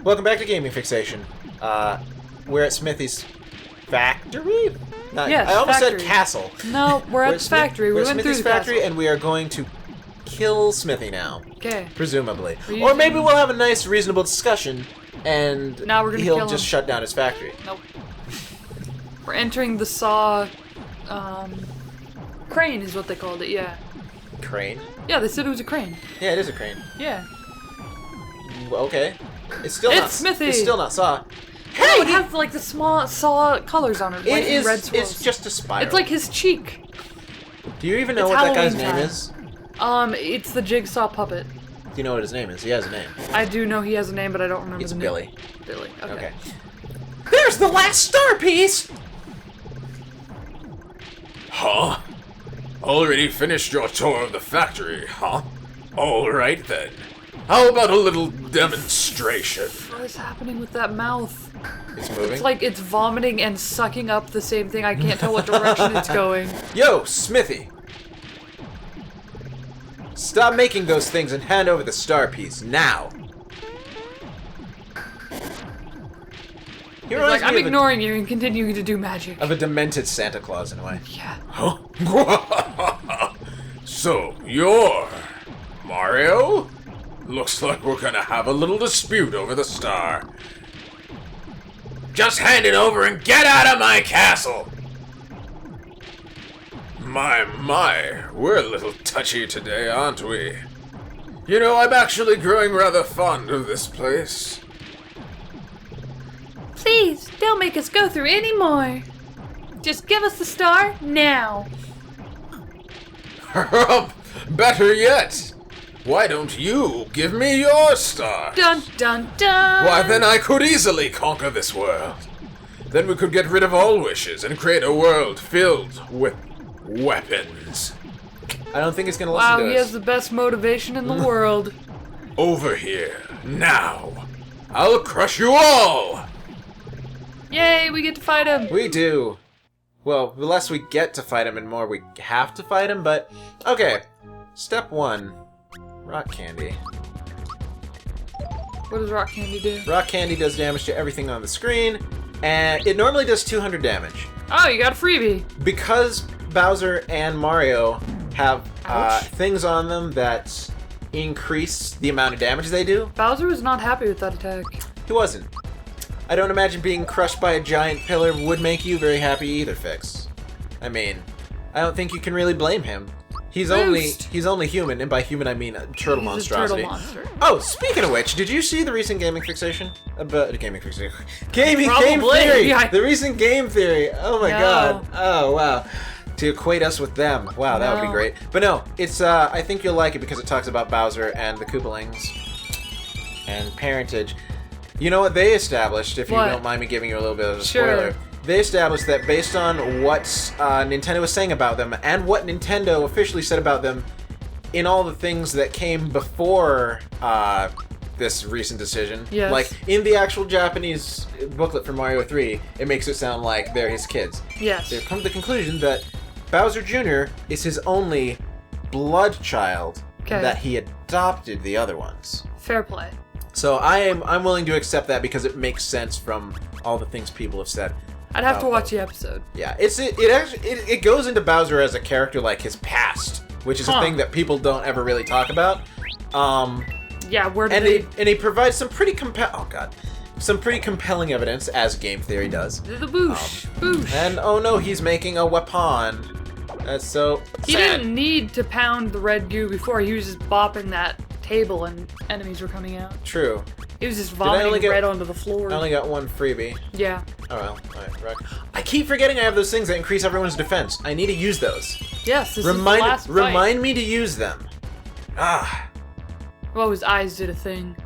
Welcome back to Gaming Fixation. We're at Smithy's factory? Yes, I almost factory. said castle. No, we're at the factory. We're We at went through Smithy's the factory, castle. and we are going to kill Smithy now. Okay. Presumably. We're Or maybe using- we'll have a nice, reasonable discussion, and Now we're gonna he'll kill just him. shut down his factory. Nope. We're entering the saw, crane is what they called it, yeah. Crane? Yeah, they said it was a crane. Yeah, it is a crane. Yeah. Okay. It's still It's not. Smithy! It's still not saw. No, it has like the small saw colors on it, white It and is. red swirls. It's just a spiral. It's like his cheek. Do you even know it's what that guy's Halloween name time. is? It's the jigsaw puppet. Do you know what his name is? He has a name. I do know he has a name, but I don't remember It's the Billy. name. Billy. Okay. Okay. There's the last star piece! Huh? Already finished your tour of the factory, huh? Alright then. How about a little demonstration? What is happening with that mouth? It's moving. It's like it's vomiting and sucking up the same thing. I can't tell what direction it's going. Yo, Smithy! Stop making those things and hand over the star piece, now! He It's reminds like, I'm me of ignoring you and continuing to do magic. a demented Santa Claus, in a way. Yeah. Huh? So, you're Mario? Looks like we're gonna have a little dispute over the star. Just hand it over and get out of my castle! My, we're a little touchy today, aren't we? You know, I'm actually growing rather fond of this place. Please, don't make us go through any more. Just give us the star now. Better yet, why don't you give me your star? Dun dun dun. Why, then I could easily conquer this world. Then we could get rid of all wishes and create a world filled with weapons. I don't think he's gonna listen Wow, to he us. has the best motivation in the world. Over here, now. I'll crush you all! Yay, we get to fight him. We do. Well, the less we get to fight him and more we have to fight him, but... Okay. Step 1. Rock candy. What does rock candy do? Rock candy does damage to everything on the screen, and it normally does 200 damage. Oh, you got a freebie. Because Bowser and Mario have Ouch. things on them that increase the amount of damage they do, Bowser was not happy with that attack. he wasn't. I don't imagine being crushed by a giant pillar would make you very happy either, Fix. I mean, I don't think you can really blame him. He's only human, and by human I mean a turtle He's monstrosity. a turtle monster. Oh, speaking of which, did you see the recent gaming fixation? Gaming fixation. Game Probably, theory! yeah. The recent game theory! Oh my No. god. Oh, wow. To equate us with them. Wow, that would be No. great. But no, it's, I think you'll like it because it talks about Bowser and the Koopalings. And parentage. You know what they established, if you What? don't mind me giving you a little bit of a Sure. spoiler? They established that based on what Nintendo was saying about them, and what Nintendo officially said about them, in all the things that came before this recent decision, Yes. like in the actual Japanese booklet for Mario 3, it makes it sound like they're his kids. Yes. They've come to the conclusion that Bowser Jr. is his only blood child, Okay. that he adopted the other ones. Fair play. So I'm willing to accept that because it makes sense from all the things people have said. I'd have to about watch the episode. Yeah, it goes into Bowser as a character, like his past, which is a Huh. thing that people don't ever really talk about. Yeah, where did And he provides some pretty some pretty compelling evidence, as game theory does. the boosh. Boosh. And oh no, he's making a weapon. That's so He sad. didn't need to pound the red goo before. He was just bopping that table and enemies were coming out. True. He was just I only vomiting get- red onto the floor. I only got one freebie. Yeah. Oh well. Alright, right. I keep forgetting I have those things that increase everyone's defense. I need to use those. Yes, this is the last fight. Remind me to use them. Ah. Well, his eyes did a thing.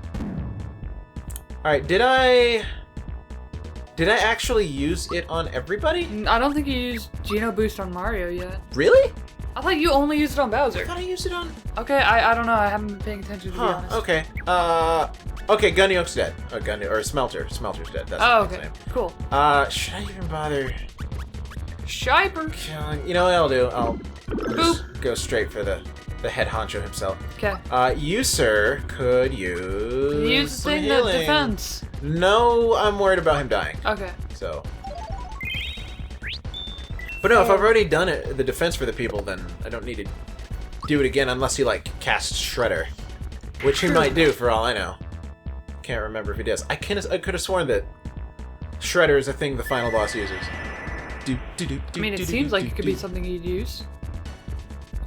Alright, did I actually use it on everybody? I don't think you used Geno Boost on Mario yet. Really? I thought you only used it on I Bowser. thought I used it on... Okay, I don't know. I haven't been paying attention to be honest. Okay. Okay, Gunnyok's dead. Or Smelter. Smelter's dead. That's Oh, his okay. name. Cool. Should I even bother Shiper. killing... You know what I'll do? Boop. Go straight for the head honcho himself. Okay. You, sir, could use Use the some thing healing. that defense. No, I'm worried about him dying. Okay. So. But no, if I've already done it, the defense for the people, then I don't need to do it again unless he, like, casts Shredder. Which he might do, for all I know. Can't remember if he does. I could have sworn that Shredder is a thing the final boss uses. I mean, it seems like it could be something he'd use.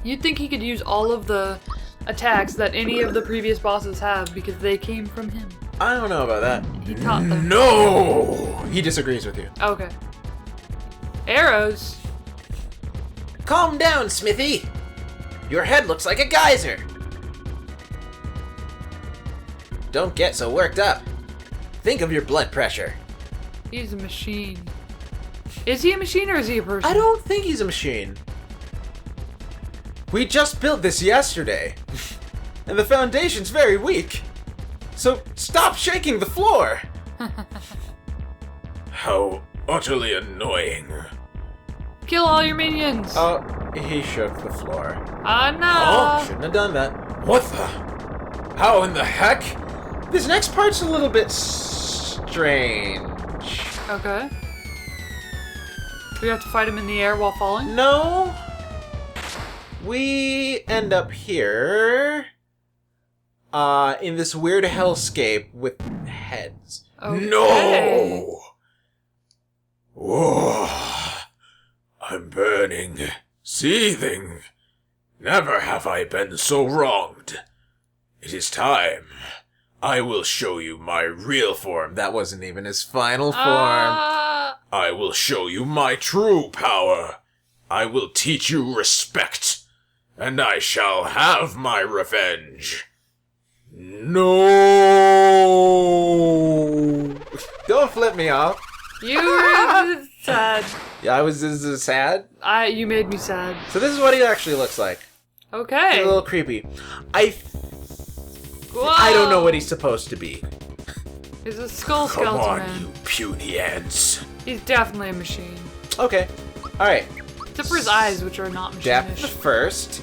You'd think he could use all of the attacks that any of the previous bosses have because they came from him. I don't know about that. He taught them. No! He disagrees with you. Okay. Arrows. Calm down, Smithy! Your head looks like a geyser! Don't get so worked up. Think of your blood pressure. He's a machine. Is he a machine or is he a person? I don't think he's a machine. We just built this yesterday. And the foundation's very weak. So stop shaking the floor! How utterly annoying. Kill all your minions. Oh, he shook the floor. No. Shouldn't have done that. What the? How in the heck? This next part's a little bit strange. Okay. Do we have to fight him in the air while falling? No. We end up here. In this weird hellscape with heads. Okay. No! Whoa. I'm burning, seething. Never have I been so wronged. It is time. I will show you my real form. That wasn't even his final form. I will show you my true power. I will teach you respect. And I shall have my revenge. No! Don't flip me off. You were sad. Yeah, This is sad. You made me sad. So this is what he actually looks like. Okay. He's a little creepy. I don't know what he's supposed to be. He's a skull Come skeleton on, man. you puny ants. He's definitely a machine. Okay. Alright. Except for his eyes, which are not Depth machine-ish. first.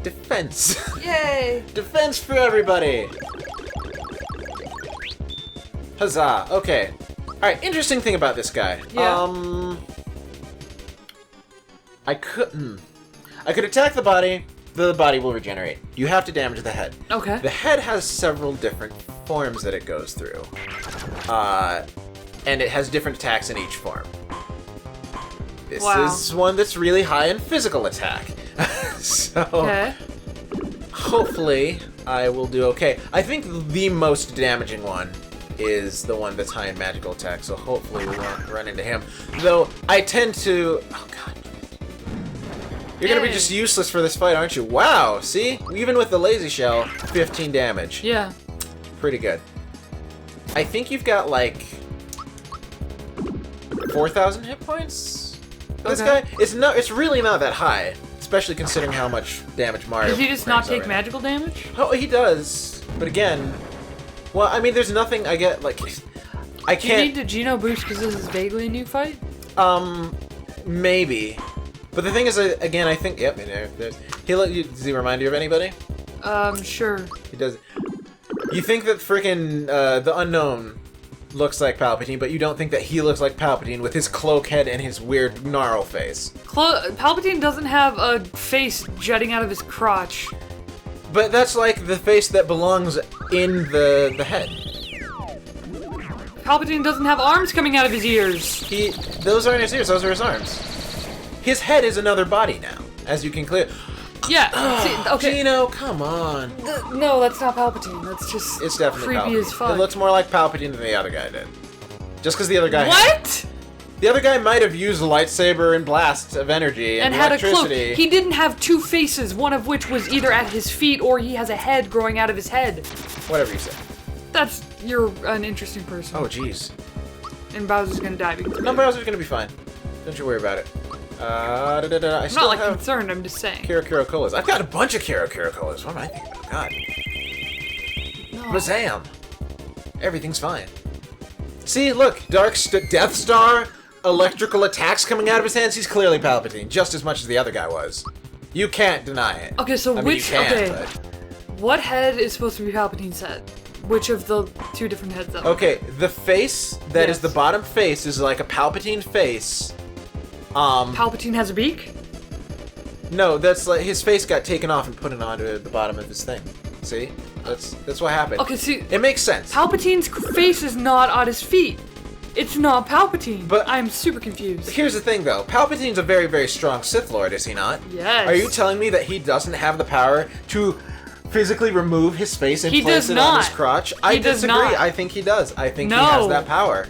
Defense. Yay! Defense for everybody. Huzzah. Okay. Alright, interesting thing about this guy. Yeah. I could attack the body. The body will regenerate. You have to damage the head. Okay. The head has several different forms that it goes through. And it has different attacks in each form. This is one that's really high in physical attack. So, Okay. hopefully, I will do okay. I think the most damaging one is the one that's high in magical attack, so hopefully we won't run into him. Though, I tend to... Oh, God. You're gonna be just useless for this fight, aren't you? Wow, see? Even with the lazy shell, 15 damage. Yeah. Pretty good. I think you've got, like... 4,000 hit points? For this guy? It's really not that high. Especially considering how much damage Mario Does he just not brings take already. magical damage? Oh, he does. But again... Well, I mean, there's nothing I get, like... I Do you can't... need to Geno boost because this is vaguely a new fight? Maybe. But the thing is, again, I think... Yep, there's... Does he remind you of anybody? Sure. He does. You think that freaking the Unknown looks like Palpatine, but you don't think that he looks like Palpatine with his cloak head and his weird gnarl face. Palpatine doesn't have a face jutting out of his crotch. But that's like the face that belongs in the head. Palpatine doesn't have arms coming out of his ears. Those aren't his ears, those are his arms. His head is another body now, as you can clear. Yeah. See, okay. Gino, come on. No, that's not Palpatine. That's just It's definitely creepy Palpatine. as fuck. It looks more like Palpatine than the other guy did. Just because the other guy... What? The other guy might have used a lightsaber and blast of energy and had a cloak. electricity. He didn't have two faces, one of which was either at his feet or he has a head growing out of his head. Whatever you say. You're an interesting person. Oh, jeez. And Bowser's gonna die because of No, it. Bowser's gonna be fine. Don't you worry about it. I I'm still not like have concerned, I'm just saying. Kira Colas. I've got a bunch of Kira Colas. What am I thinking about? God. No. Bazam! Everything's fine. See, look, Death Star, electrical attacks coming out of his hands, he's clearly Palpatine, just as much as the other guy was. You can't deny it. Okay, so I mean, which... you can, okay. but... What head is supposed to be Palpatine's head? Which of the two different heads, though? Okay, the face that is Yes. the bottom face is like a Palpatine face. Palpatine has a beak? No, that's like his face got taken off and put it onto the bottom of his thing. See? That's what happened. Okay, see... It makes sense. Palpatine's face is not on his feet. It's not Palpatine. But- I'm super confused. Here's the thing, though. Palpatine's a very, very strong Sith Lord, is he not? Yes. Are you telling me that he doesn't have the power to physically remove his face and He place does it on his not. crotch? I He does disagree. not. I think he does. I think No. he has that power.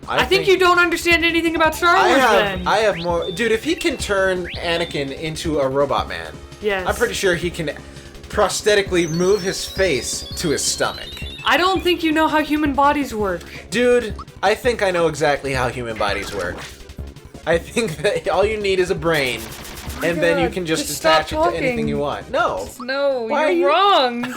I think you don't understand anything about Star Wars, then. I have more... Dude, if he can turn Anakin into a robot man, Yes. I'm pretty sure he can prosthetically move his face to his stomach. I don't think you know how human bodies work. Dude, I think I know exactly how human bodies work. I think that all you need is a brain, and then you God, can just just attach stop it to anything talking. you want. No. No, Why are you're you- wrong.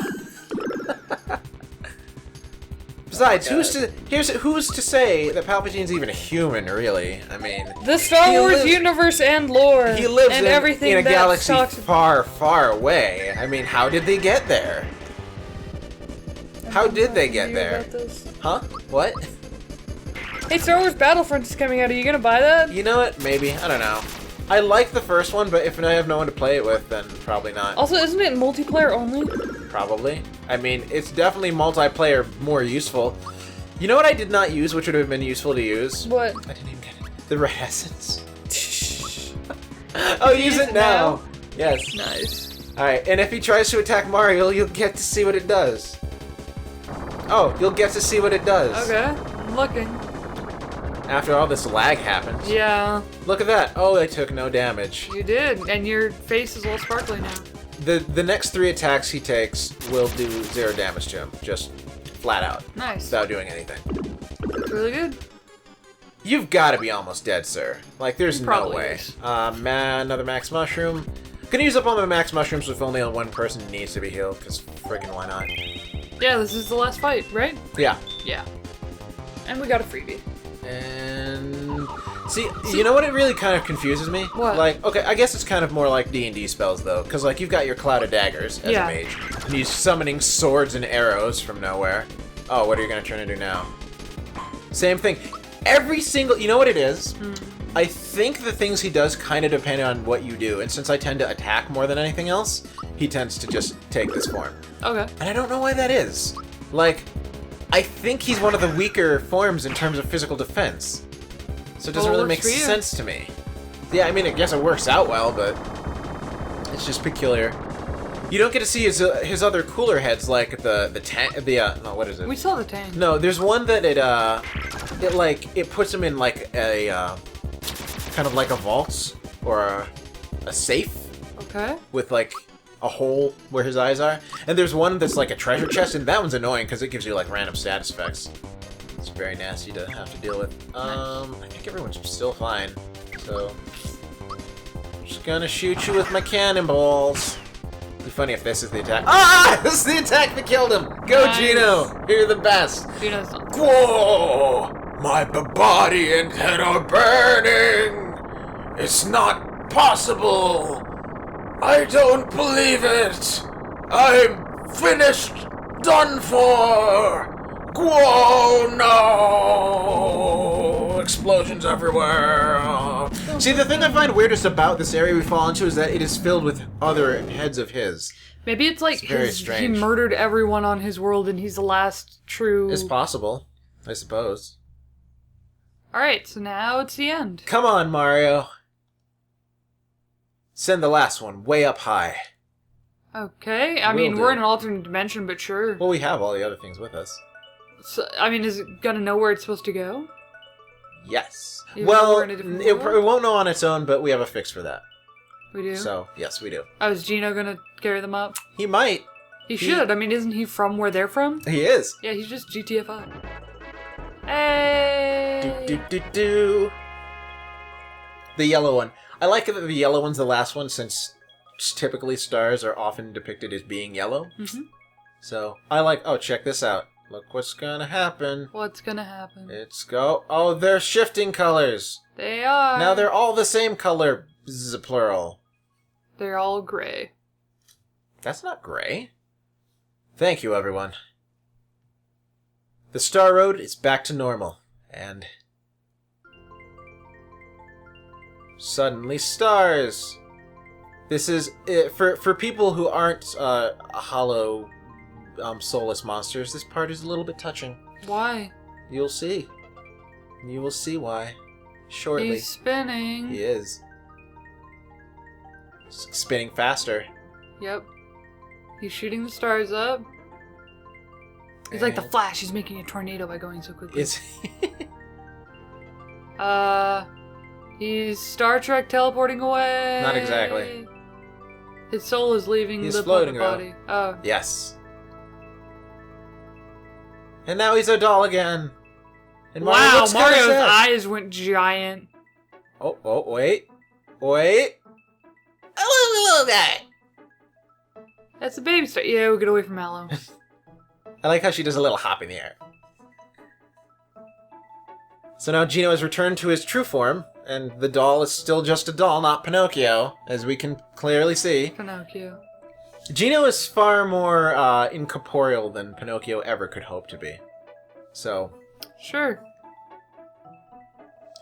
Besides, who's to say that Palpatine's even a human, really? I mean, The Star He Wars lives- universe and lore. he lives and everything in a that galaxy talks far, far away. I mean, how did they get there? How did they get You there? about this? Huh? What? Hey, Star Wars Battlefront is coming out. Are you gonna buy that? You know what? Maybe. I don't know. I like the first one, but if I have no one to play it with, then probably not. Also, isn't it multiplayer only? Probably. I mean, it's definitely multiplayer more useful. You know what I did not use, which would have been useful to use? What? I didn't even get it. The red essence. Oh, use it now. Yes. Nice. Alright, and if he tries to attack Mario, you'll get to see what it does. Oh, you'll get to see what it does. Okay, I'm looking. After all this lag happens. Yeah, Look at that. Oh, they took no damage. you did, and your face is all sparkly now. The next 3 attacks he takes will do 0 damage to him. Just flat out. Nice. Without doing anything. That's really good. You've got to be almost dead, sir. Like, there's no Probably way. is. Another max mushroom. Gonna use up all my max mushrooms if only one person needs to be healed, because friggin' why not? Yeah, this is the last fight, right? Yeah. Yeah. And we got a freebie. And... See, you know what it really kind of confuses me? What? Like, okay, I guess it's kind of more like D&D spells, though, because, like, you've got your Cloud of Daggers as Yeah. a mage, and you're summoning swords and arrows from nowhere. Oh, what are you gonna turn into now? Same thing. Every single... You know what it is? I think the things he does kind of depend on what you do, and since I tend to attack more than anything else, he tends to just take this form. Okay. And I don't know why that is. Like, I think he's one of the weaker forms in terms of physical defense. So it doesn't Well, it really make works for you. sense to me. Yeah, I mean, I guess it works out well, but it's just peculiar. You don't get to see his other cooler heads, like no, what is it? We saw the tank. No, there's one that it puts him in like a kind of like a vault or a safe Okay. with like a hole where his eyes are. And there's one that's like a treasure chest, and that one's annoying because it gives you like random status effects. It's very nasty to have to deal with. I think everyone's still fine, so I'm just gonna shoot you with my cannonballs. It'd be funny if this is the attack. Ah! This is the attack that killed him! Go, Nice. Gino! You're the best! Gino's not. Whoa! My body and head are burning! It's not possible! I don't believe it! I'm finished! Done for! Whoa, no! Explosions everywhere! See, the thing I find weirdest about this area we fall into is that it is filled with other heads of his. Maybe it's like very he strange. murdered everyone on his world and he's the last true... It's possible, I suppose. Alright, so now it's the end. Come on, Mario. Send the last one way up high. Okay, I Will mean, do. we're in an alternate dimension, but sure. Well, we have all the other things with us. So, I mean, is it gonna know where it's supposed to go? Yes. Even though Well, we're in a it different world? won't know on its own, but we have a fix for that. We do? So, yes, we do. Oh, is Gino gonna carry them up? He might. He should. I mean, isn't he from where they're from? He is. Yeah, he's just GTFO. Hey! Do. The yellow one. I like that the yellow one's the last one, since typically stars are often depicted as being yellow. Mm-hmm. So, I like... Oh, check this out. Look what's gonna happen. What's gonna happen? Oh, they're shifting colors. They are. Now they're all the same color, plural. They're all gray. That's not gray. Thank you, everyone. The Star Road is back to normal, and... suddenly stars! This is... for people who aren't hollow, soulless monsters, this part is a little bit touching. Why? You'll see. You will see why. Shortly. He's spinning. He is. Spinning faster. Yep. He's shooting the stars up. He's like the Flash. He's making a tornado by going so quickly. Is He's Star Trek teleporting away. Not exactly. His soul is leaving He's the floating body. Oh. Yes. And now he's a doll again. And Wow, looks Mario's kinda sad. eyes went giant. Oh, wait. Wait. Oh, little guy. That's a baby star. Yeah, we'll get away from Mallow. I like how she does a little hop in the air. So now Gino has returned to his true form, and the doll is still just a doll, not Pinocchio, as we can clearly see. Pinocchio. Gino is far more incorporeal than Pinocchio ever could hope to be. So... Sure.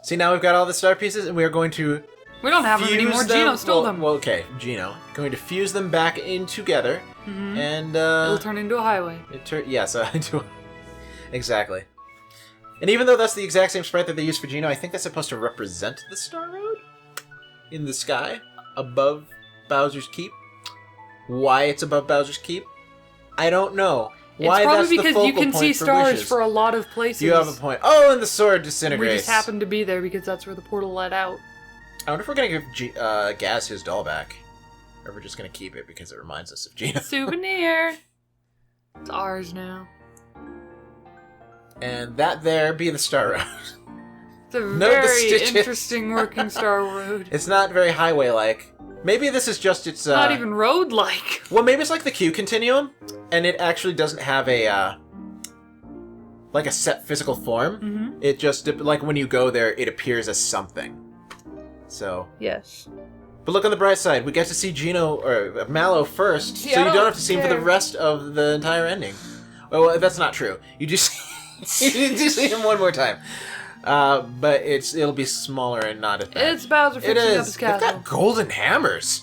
see, now we've got all the star pieces, and we are going to We don't have them fuse anymore. them- Gino stole them. Well, okay, Gino. Going to fuse them back in together, and It'll turn into a highway. yes, exactly. And even though that's the exact same sprite that they used for Gino, I think that's supposed to represent the Star Road in the sky above Bowser's Keep. Why it's above Bowser's Keep, I don't know. Why it's probably that's the because you focal can point see for stars wishes. for a lot of places. You have a point. Oh, and the sword We disintegrates. just happened to be there because that's where the portal let out. I wonder if we're gonna give Gaz his doll back, or if we're just gonna keep it because it reminds us of Gino. Souvenir. It's ours now. And that there be the Star Road. It's a Note the very stitches. interesting working Star Road. It's not very highway-like. Maybe this is just its... Not even road-like. well, maybe it's like the Q continuum, and it actually doesn't have a, like a set physical form. Mm-hmm. It just, like when you go there, it appears as something. So... Yes. But look on the bright side, we get to see Gino, or Mallow first, See, so I you don't don't have to see him for the care. rest of the entire ending. Well, that's not true. You just you do see him one more time. But it'll be smaller and not as bad. It's Bowser It fixing up is. his They've castle. got golden hammers.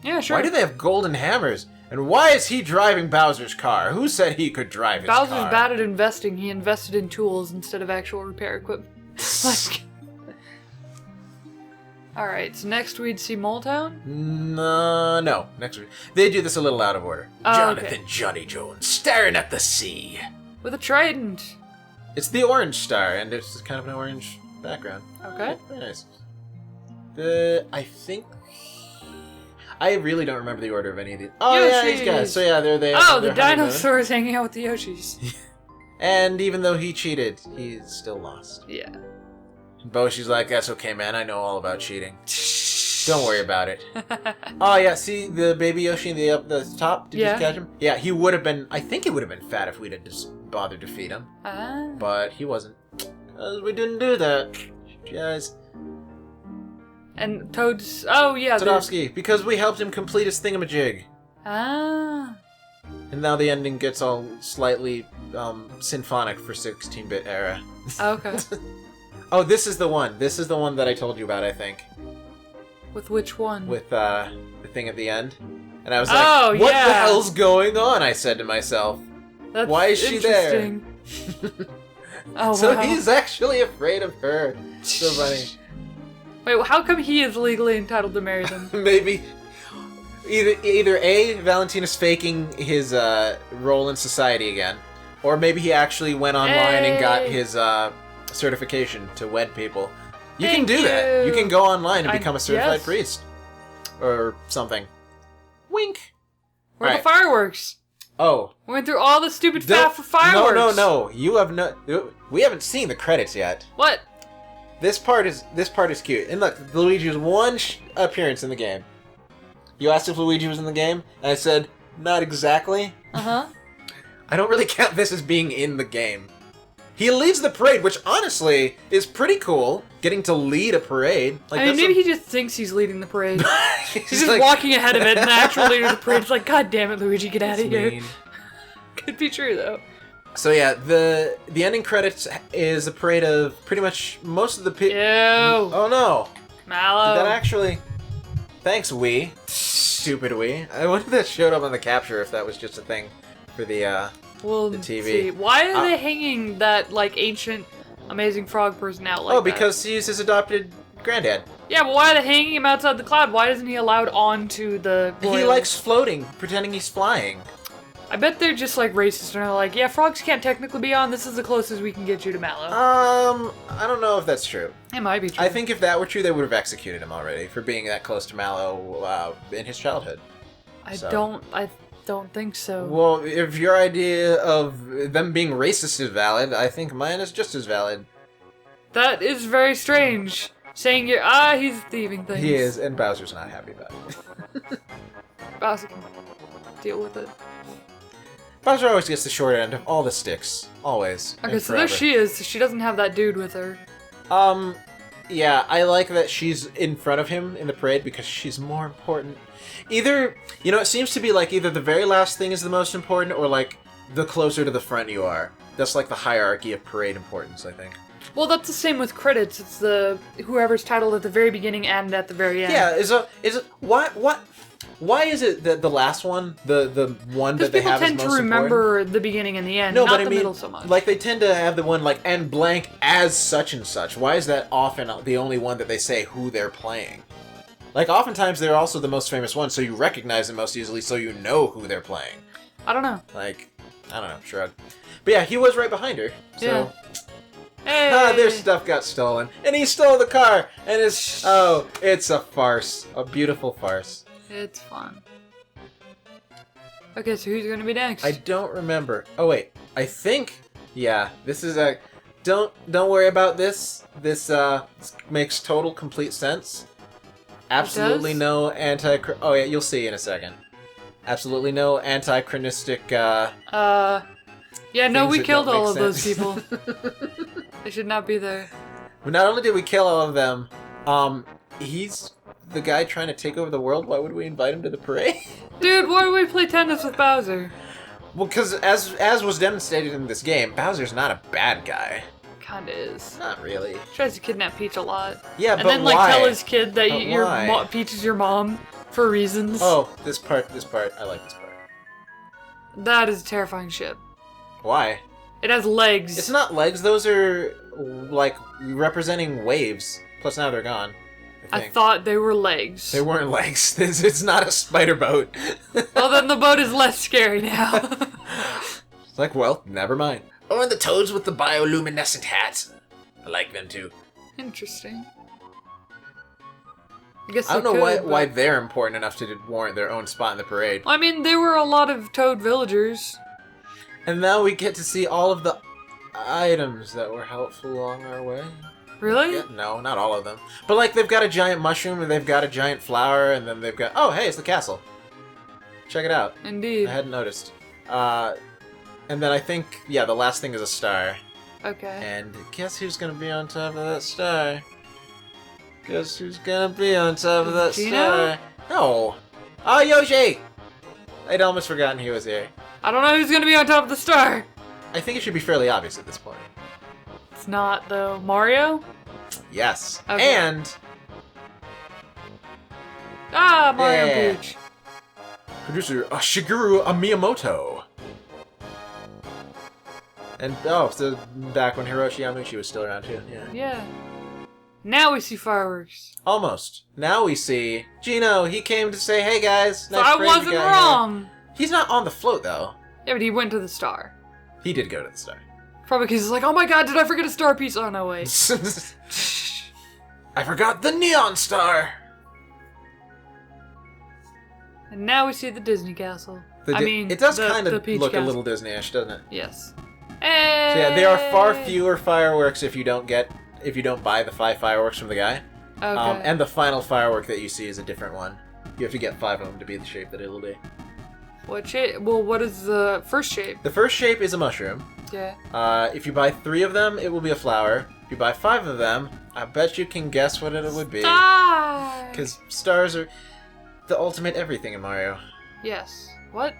Yeah, sure. Why do they have golden hammers? And why is he driving Bowser's car? Who said he could drive his car? Bowser's bad at investing. He invested in tools instead of actual repair equipment. Like... Alright, so next we'd see Mole Town? No. Next week. They do this a little out of order. Oh, Jonathan okay. Johnny Jones staring at the sea. With a trident. It's the orange star, and it's kind of an orange background. Okay. Very nice. I think... I really don't remember the order of any of these. Oh, yeah, these guys. So, yeah, they're Oh, they're the honeymoon. dinosaur is hanging out with the Yoshis. And even though he cheated, he's still lost. Yeah. And Boshi's like, that's okay, man. I know all about cheating. Don't worry about it. Oh, yeah, see the baby Yoshi in the top? Did Yeah. you catch him? Yeah, he would have been... I think he would have been fat if we'd have just bothered to feed him. Ah. But he wasn't. Because we didn't do that. Guys. And Toad's... Oh, yeah. there's- Tadovsky, because we helped him complete his thingamajig. Ah. And now the ending gets all slightly symphonic for 16-bit era. Okay. Oh, this is the one. This is the one that I told you about, I think. With which one? With the thing at the end. And I was like, Oh, what yeah. the hell's going on? I said to myself. That's Why is she there? interesting. Oh, So wow. he's actually afraid of her. So funny. Wait, well, how come he is legally entitled to marry them? Maybe either A, Valentina's faking his role in society again, or maybe he actually went online and got Hey. his certification to wed people. You can Thank do that. You you. can go online and I- become a certified yes. priest. Or something. Wink. Where are Right. the fireworks? Oh. We went through all the stupid Don't- faff for fireworks. No. You have no. We haven't seen the credits yet. What? This part is cute. And look, Luigi's one appearance in the game. You asked if Luigi was in the game, and I said, not exactly. Uh-huh. I don't really count this as being in the game. He leads the parade, which honestly is pretty cool. Getting to lead a parade. Like, I mean, maybe he just thinks he's leading the parade. he's just like, walking ahead of it, and the actual leader of the parade is like, God damn it, Luigi, get out of here. mean. Could be true, though. So yeah, the ending credits is a parade of pretty much most of the people. Ew. Oh no! Mallow. Did that actually? Thanks, Wii. Stupid Wii. I wonder if that showed up on the capture. If that was just a thing for the TV. See. Why are they hanging that like ancient, amazing frog person out like that? Oh, because he's his adopted granddad. Yeah, but why are they hanging him outside the cloud? Why isn't he allowed onto the? He royal- likes floating, pretending he's flying. I bet they're just like racist and they're like, yeah, frogs can't technically be on. This is the closest we can get you to Mallow. I don't know if that's true. It might be true. I think if that were true, they would have executed him already for being that close to Mallow in his childhood. I don't think so. Well, if your idea of them being racist is valid, I think mine is just as valid. That is very strange. Saying he's thieving things. He is, and Bowser's not happy about it. Bowser can deal with it. Bowser always gets the short end of all the sticks. Always. Okay, and so there forever. she is. She doesn't have that dude with her. Yeah, I like that she's in front of him in the parade because she's more important. Either, it seems to be like either the very last thing is the most important or like the closer to the front you are. That's like the hierarchy of parade importance, I think. Well, that's the same with credits. It's the whoever's titled at the very beginning and at the very end. Yeah, is it why is it that the last one, the one that they have is most important? Because people tend to remember the beginning and the end, No, not but I the mean, middle so much. like they tend to have the one like and blank as such and such. Why is that often the only one that they say who they're playing? Like oftentimes they're also the most famous one, so you recognize them most easily, so you know who they're playing. I don't know. Like, I don't know, shrug. But yeah, he was right behind her. So. Yeah. Hey! Their stuff got stolen, and he stole the car, and it's a farce, a beautiful farce. It's fun. Okay, so who's gonna be next? I don't remember. Oh wait, I think. Yeah, this is a. Don't worry about this. This makes total complete sense. Absolutely no anti. Oh yeah, you'll see in a second. Absolutely no anachronistic. Yeah, no, we that killed don't all make of those sense. people. They should not be there. But not only did we kill all of them, he's the guy trying to take over the world. Why would we invite him to the parade? Dude, why do we play tennis with Bowser? Well, because as was demonstrated in this game, Bowser's not a bad guy. Kinda is. Not really. Tries to kidnap Peach a lot. Yeah, and but then like why? tell his kid that But your why? Peach is your mom for reasons. Oh, this part. I like this part. That is a terrifying ship. Why? It has legs. It's not legs. Those are like representing waves. Plus now they're gone. I thought they were legs. They weren't legs. It's not a spider boat. Well, then the boat is less scary now. It's like, well, never mind. Oh, and the toads with the bioluminescent hats. I like them too. Interesting. I guess I don't they know could, why but- they're important enough to warrant their own spot in the parade. I mean, there were a lot of toad villagers. And now we get to see all of the items that were helpful along our way. Really? Yeah, no, not all of them. But like they've got a giant mushroom and they've got a giant flower and then they've got... Oh, hey, it's the castle. Check it out. Indeed. I hadn't noticed. And then I think, yeah, the last thing is a star. Okay. And guess who's gonna be on top of that star? Guess who's gonna be on top of that Gino? star? No. Oh, Yoshi! I'd almost forgotten he was here. I don't know who's gonna be on top of the star. I think it should be fairly obvious at this point. It's not, though. Mario? Yes. Okay. And Mario Yeah. and Peach. producer Shigeru Miyamoto. And, so back when Hiroshi Yamauchi was still around too. Yeah. Yeah. Now we see fireworks. Almost. Now we see Gino. He came to say, hey guys. So Nice I parade you wasn't got wrong. here." He's not on the float though. Yeah, but he went to the star. He did go to the star. Probably because he's like, oh my god, did I forget a star piece? Oh, no, wait. I forgot the neon star. And now we see the Disney castle. It does kind the of Peach look castle. a little Disney-ish, doesn't it? Yes. So yeah, there are far fewer fireworks if you don't buy the 5 fireworks from the guy. Okay. And the final firework that you see is a different one. You have to get 5 of them to be the shape that it'll be. What shape? Well, what is the first shape? The first shape is a mushroom. Yeah. If you buy 3 of them, it will be a flower. If you buy 5 of them, I bet you can guess what it would be. Star! Because stars are the ultimate everything in Mario. Yes. What?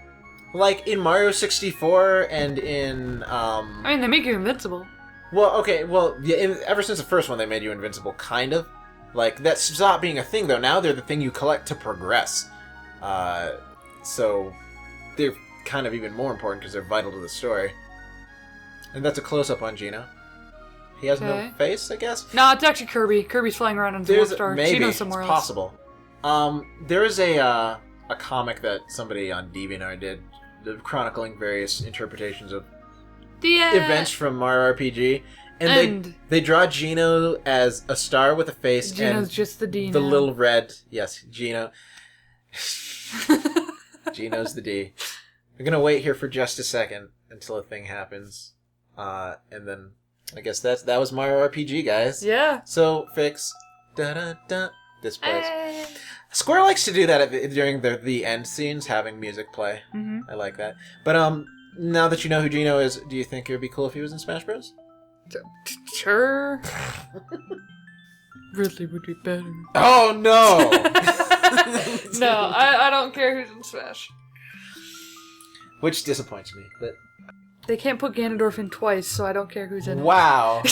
Like in Mario 64 and in I mean, they make you invincible. Well, okay, well, yeah, ever since the first one, they made you invincible, kind of. Like, that stopped being a thing, though. Now they're the thing you collect to progress. So they're kind of even more important because they're vital to the story. And that's a close-up on Gino. He has no face, I guess? No, it's actually Kirby. Kirby's flying around on the star. Maybe, Gino's somewhere it's else. possible. There is a comic that somebody on DeviantArt did, chronicling various interpretations of events from Mario RPG, and they draw Gino as a star with a face. Gino's and just the D. The now. little red, yes, Gino. Gino's the D. We're gonna wait here for just a second until a thing happens, and then I guess that was Mario RPG, guys. Yeah. So Phix, this place. Square likes to do that during the end scenes, having music play. Mm-hmm. I like that. But now that you know who Gino is, do you think it would be cool if he was in Smash Bros? Sure. Really would be better. Oh no! No, I don't care who's in Smash. Which disappoints me, but they can't put Ganondorf in twice, so I don't care who's in it. wow.